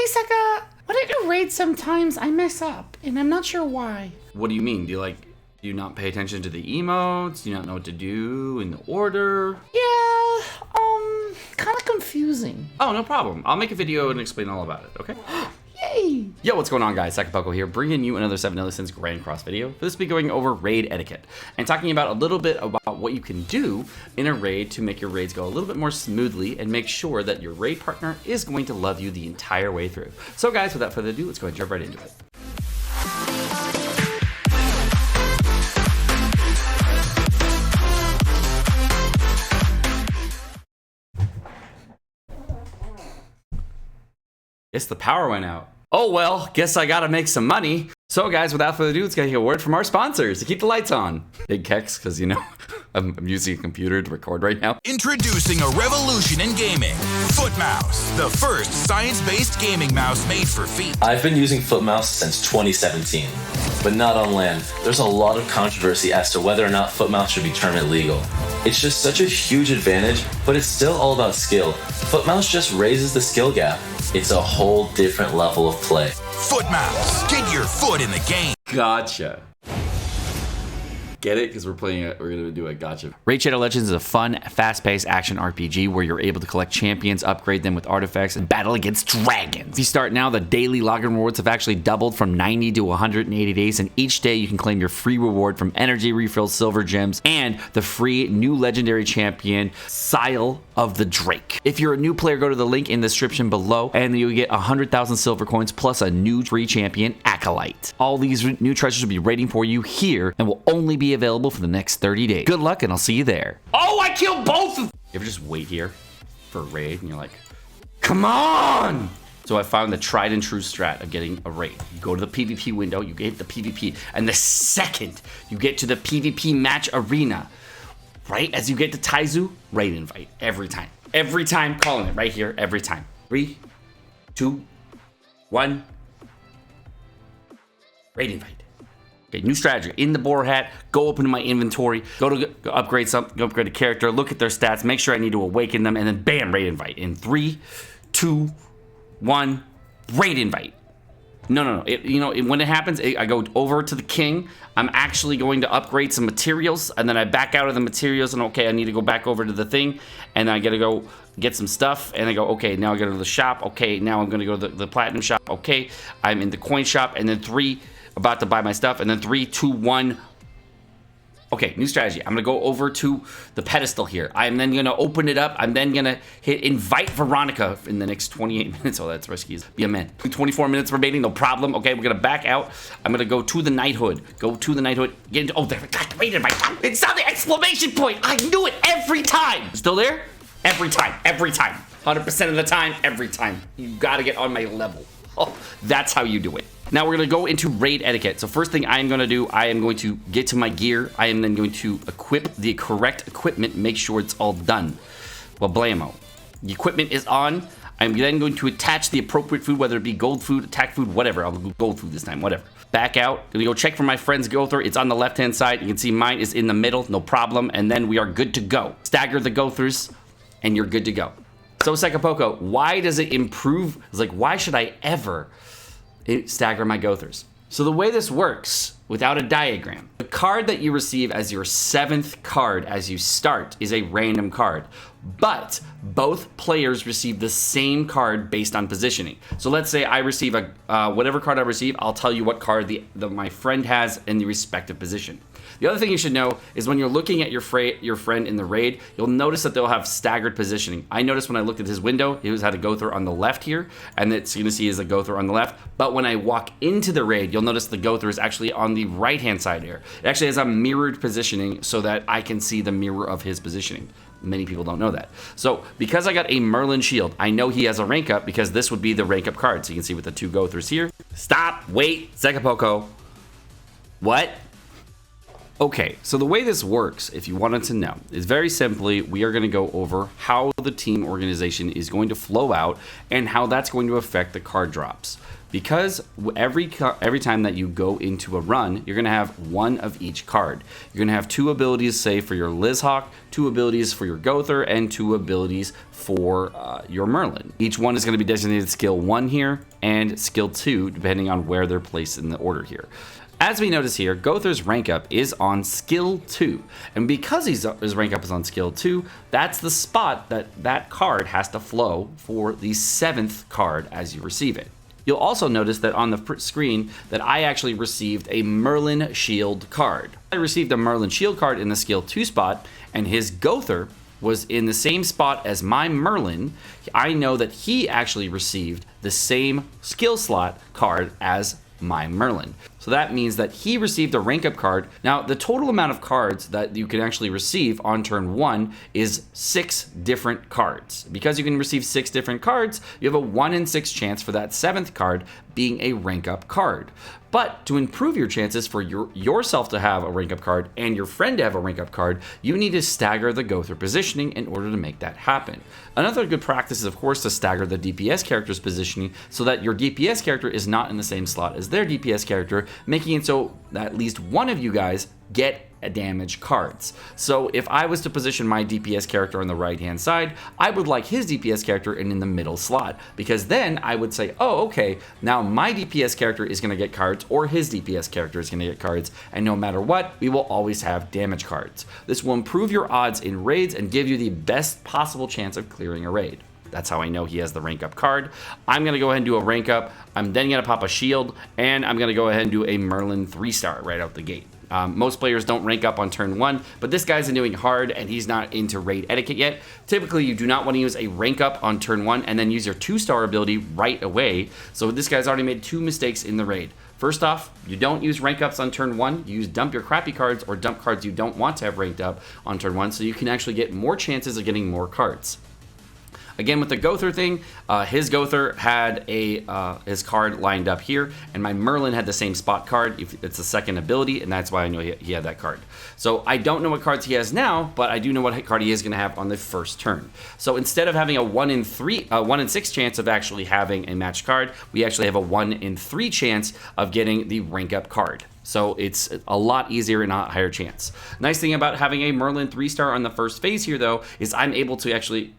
Seka, when I do raids sometimes I mess up, and I'm not sure why. What do you mean? Do you not pay attention to the emotes? Do you not know what to do in the order? Yeah, kind of confusing. Oh, no problem. I'll make a video and explain all about it, okay? Yay! Yo, what's going on, guys? Sekapoko here, bringing you another 7 Deadly Sins Grand Cross video. For this, we'll be going over raid etiquette and talking about a little bit about what you can do in a raid to make your raids go a little bit more smoothly and make sure that your raid partner is going to love you the entire way through. So, guys, without further ado, let's go ahead and jump right into it. Guess the power went out. Oh well, guess I gotta make some money. So guys, without further ado, let's get a word from our sponsors to keep the lights on. Big Kex, because you know, I'm using a computer to record right now. Introducing a revolution in gaming. Foot Mouse, the first science-based gaming mouse made for feet. I've been using Foot Mouse since 2017, but not on land. There's a lot of controversy as to whether or not Foot Mouse should be termed legal. It's just such a huge advantage, but it's still all about skill. Foot Mouse just raises the skill gap. It's a whole different level of play. Foot Mouse, get your foot in the game. Gotcha. Get it? Because we're gonna do a gotcha. Raid Shadow Legends is a fun, fast-paced action RPG where you're able to collect champions, upgrade them with artifacts, and battle against dragons. If you start now, the daily login rewards have actually doubled from 90 to 180 days, and each day you can claim your free reward from energy refills, silver gems, and the free new legendary champion, Sile of the Drake. If you're a new player, go to the link in the description below, and you'll get 100,000 silver coins plus a new free champion, Acolyte. All these new treasures will be waiting for you here, and will only be available for the next 30 days. Good luck, and I'll see you there. Oh, I killed both of them! You ever just wait here for a raid, and you're like, come on! So I found the tried and true strat of getting a raid. You go to the PvP window, you get the PvP, and the second you get to the PvP match arena, right as you get to Taizu, raid invite. Every time. Every time, calling it right here, every time. 3, 2, 1. Raid invite. Okay, new strategy. In the boar hat, go open to my inventory, go upgrade something, go upgrade a character, look at their stats, make sure I need to awaken them, and then bam, raid invite. In 3, 2, 1, raid invite. No. When it happens, I go over to the king. I'm actually going to upgrade some materials, and then I back out of the materials, and okay, I need to go back over to the thing, and I gotta go get some stuff, and I go, okay, now I go to the shop. Okay, now I'm gonna go to the platinum shop. Okay, I'm in the coin shop, and then 3, about to buy my stuff, and then 3, 2, 1. Okay, new strategy. I'm gonna go over to the pedestal here. I'm then gonna open it up. I'm then gonna hit invite Veronica in the next 28 minutes. Oh, that's risky. Be a man. 24 minutes remaining, no problem. Okay, we're gonna back out. I'm gonna go to the knighthood. Go to the knighthood. Get into, oh, there. God, wait a minute. It's on the exclamation point. I knew it every time. Still there? Every time. Every time. 100% of the time. Every time. You gotta get on my level. Oh, that's how you do it. Now we're going to go into raid etiquette. So first thing I am going to do, I am going to get to my gear. I am then going to equip the correct equipment, make sure it's all done. Well, blammo. The equipment is on. I'm then going to attach the appropriate food, whether it be gold food, attack food, whatever. I'll do gold food this time, whatever. Back out. Gonna go check for my friend's Gowther. It's on the left-hand side. You can see mine is in the middle, no problem. And then we are good to go. Stagger the Gowthers, and you're good to go. So Sekapoko, why does it improve? It's like, why should I ever stagger my Gowthers? So the way this works, without a diagram, the card that you receive as your 7th card as you start is a random card, but both players receive the same card based on positioning. So let's say I receive whatever card I receive, I'll tell you what card my friend has in the respective position. The other thing you should know is when you're looking at your friend in the raid, you'll notice that they'll have staggered positioning. I noticed when I looked at his window, he had a Gowther on the left here, and it's going to see is a Gowther on the left. But when I walk into the raid, you'll notice the Gowther is actually on the right-hand side here. It actually has a mirrored positioning so that I can see the mirror of his positioning. Many people don't know that. So because I got a Merlin shield, I know he has a rank up because this would be the rank up card. So you can see with the 2 Gowthers here. Stop, wait, Sekapoko. What? Okay, so the way this works, if you wanted to know, is very simply, we are going to go over how the team organization is going to flow out and how that's going to affect the card drops. Because every time that you go into a run, you're going to have 1 of each card. You're going to have 2 abilities, say, for your Lizhawk, 2 abilities for your Gowther, and 2 abilities for your Merlin. Each one is going to be designated skill 1 here. and skill 2, depending on where they're placed in the order here. As we notice here, Gowther's rank up is on skill 2. And because his rank up is on skill 2, that's the spot that card has to flow for the 7th card as you receive it. You'll also notice that on the screen that I actually received a Merlin Shield card. I received a Merlin Shield card in the skill 2 spot, and his Gowther was in the same spot as my Merlin. I know that he actually received the same skill slot card as my Merlin. So that means that he received a rank up card. Now, the total amount of cards that you can actually receive on turn 1 is 6 different cards. Because you can receive 6 different cards, you have a 1 in 6 chance for that 7th card being a rank up card. But to improve your chances for yourself to have a rank up card and your friend to have a rank up card, you need to stagger the Gowther positioning in order to make that happen. Another good practice is, of course, to stagger the DPS character's positioning so that your DPS character is not in the same slot as their DPS character, making it so that at least one of you guys get damage cards. So if I was to position my DPS character on the right hand side, I would like his DPS character in the middle slot, because then I would say, oh, okay, now my DPS character is going to get cards, or his DPS character is going to get cards, and no matter what, we will always have damage cards. This will improve your odds in raids and give you the best possible chance of clearing a raid. That's how I know he has the rank up card. I'm going to go ahead and do a rank up. I'm then going to pop a shield, and I'm going to go ahead and do a Merlin 3-star right out the gate. Most players don't rank up on turn 1, but this guy's doing hard and he's not into raid etiquette yet. Typically, you do not want to use a rank up on turn 1 and then use your 2-star ability right away. So this guy's already made 2 mistakes in the raid. First off, you don't use rank ups on turn 1. You use dump your crappy cards or dump cards you don't want to have ranked up on turn 1, so you can actually get more chances of getting more cards. Again, with the Gowther thing, his Gowther had his card lined up here, and my Merlin had the same spot card. It's the second ability, and that's why I know he had that card. So I don't know what cards he has now, but I do know what card he is going to have on the first turn. So instead of having a 1 in 6 chance of actually having a matched card, we actually have a 1 in 3 chance of getting the rank up card. So it's a lot easier and a higher chance. Nice thing about having a Merlin 3-star on the first phase here, though, is I'm able to actually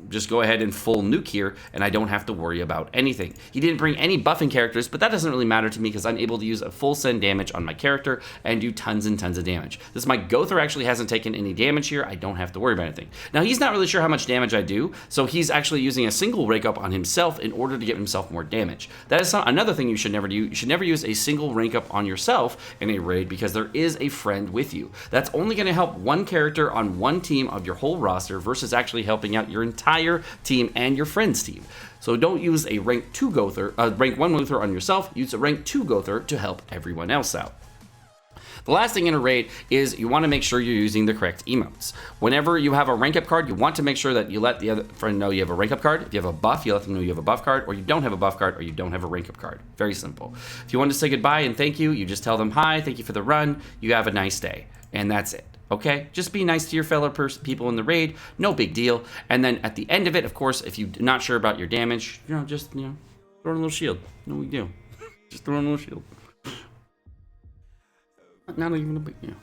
just go ahead and full nuke here, and I don't have to worry about anything. He didn't bring any buffing characters, but that doesn't really matter to me because I'm able to use a full send damage on my character and do tons and tons of damage. This my Gowther actually hasn't taken any damage here. I don't have to worry about anything. Now, he's not really sure how much damage I do, so he's actually using a single rank up on himself in order to give himself more damage. That is another thing you should never do. You should never use a single rank up on yourself in a raid because there is a friend with you. That's only going to help one character on one team of your whole roster versus actually helping out your entire team and your friend's team. So don't use a rank 2 Gowther, rank 1 Gowther on yourself. Use a rank 2 Gowther to help everyone else out. The last thing in a raid is you want to make sure you're using the correct emotes. Whenever you have a rank up card, you want to make sure that you let the other friend know you have a rank up card. If you have a buff, you let them know you have a buff card, or you don't have a buff card, or you don't have a rank up card. Very simple. If you want to say goodbye and thank you, you just tell them, hi, thank you for the run, you have a nice day, and that's it. Okay, just be nice to your fellow people in the raid, no big deal. And then at the end of it, of course, if you're not sure about your damage, just throw in a little shield. No big deal. Just throw in a little shield. Not even a big deal.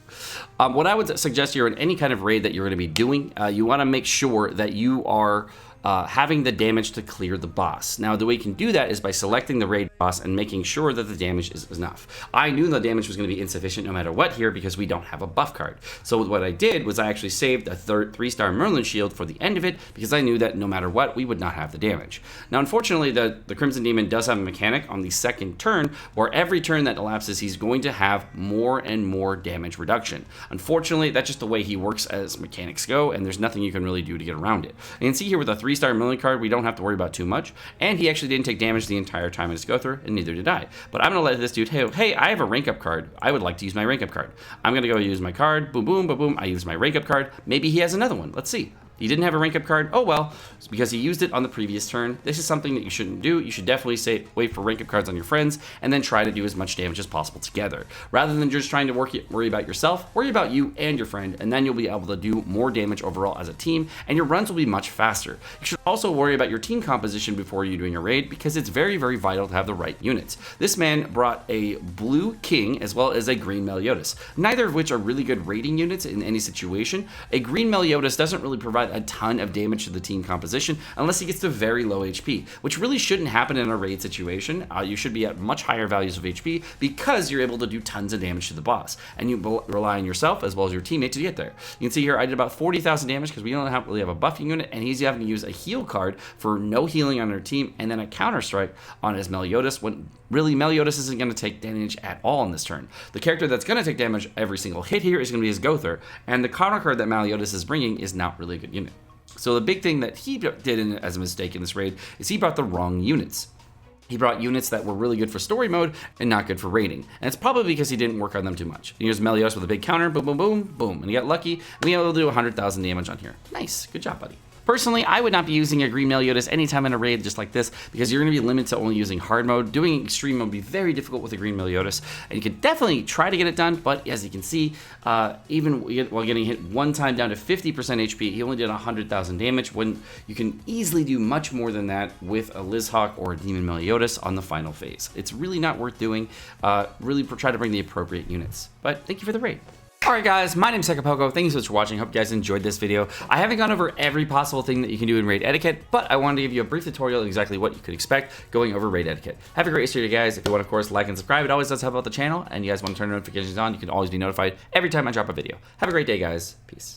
What I would suggest here in any kind of raid that you're going to be doing, you want to make sure that you are having the damage to clear the boss. Now, the way you can do that is by selecting the raid boss and making sure that the damage is enough. I knew the damage was going to be insufficient no matter what here because we don't have a buff card. So what I did was I actually saved a 3-star Merlin shield for the end of it because I knew that no matter what, we would not have the damage. Now, unfortunately, the Crimson Demon does have a mechanic on the second turn where every turn that elapses, he's going to have more and more damage reduction. Unfortunately, that's just the way he works as mechanics go, and there's nothing you can really do to get around it. And you can see here with a 3-star Merlin card, we don't have to worry about too much, and he actually didn't take damage the entire time in his Gowther, and neither did I. But I'm going to let this dude, hey, I have a rank up card. I would like to use my rank up card. I'm going to go use my card. Boom, boom, boom, boom. I use my rank up card. Maybe he has another one. Let's see. He didn't have a rank up card. Oh well, it's because he used it on the previous turn. This is something that you shouldn't do. You should definitely wait for rank up cards on your friends and then try to do as much damage as possible together. Rather than just trying to worry about yourself, worry about you and your friend, and then you'll be able to do more damage overall as a team, and your runs will be much faster. You should also worry about your team composition before you're doing a raid because it's very, very vital to have the right units. This man brought a blue king as well as a green Meliodas, neither of which are really good raiding units in any situation. A green Meliodas doesn't really provide a ton of damage to the team composition unless he gets to very low HP, which really shouldn't happen in a raid situation. You should be at much higher values of HP because you're able to do tons of damage to the boss, and you rely on yourself as well as your teammate to get there. You can see here I did about 40,000 damage because we don't really have a buffing unit, and he's having to use a heal card for no healing on our team, and then a counter strike on his Meliodas, when really Meliodas isn't going to take damage at all in this turn. The character that's going to take damage every single hit here is going to be his Gowther, and the counter card that Meliodas is bringing is not really a good unit. So the big thing that he did as a mistake in this raid is he brought the wrong units. He brought units that were really good for story mode and not good for raiding. And it's probably because he didn't work on them too much. He used Meliodas with a big counter, boom, boom, boom, boom. And he got lucky, and we were able to do 100,000 damage on here. Nice, good job, buddy. Personally, I would not be using a green Meliodas anytime in a raid just like this, because you're going to be limited to only using hard mode. Doing extreme mode would be very difficult with a green Meliodas, and you can definitely try to get it done, but as you can see, even while getting hit one time down to 50% HP, he only did 100,000 damage, when you can easily do much more than that with a Lizhawk or a Demon Meliodas on the final phase. It's really not worth doing. Really try to bring the appropriate units. But thank you for the raid. Alright guys, my name's Sekapoko. Thank you so much for watching. Hope you guys enjoyed this video. I haven't gone over every possible thing that you can do in raid etiquette, but I wanted to give you a brief tutorial on exactly what you could expect going over raid etiquette. Have a great rest of your day, guys. If you want, of course, like and subscribe. It always does help out the channel, and you guys want to turn notifications on, you can always be notified every time I drop a video. Have a great day, guys. Peace.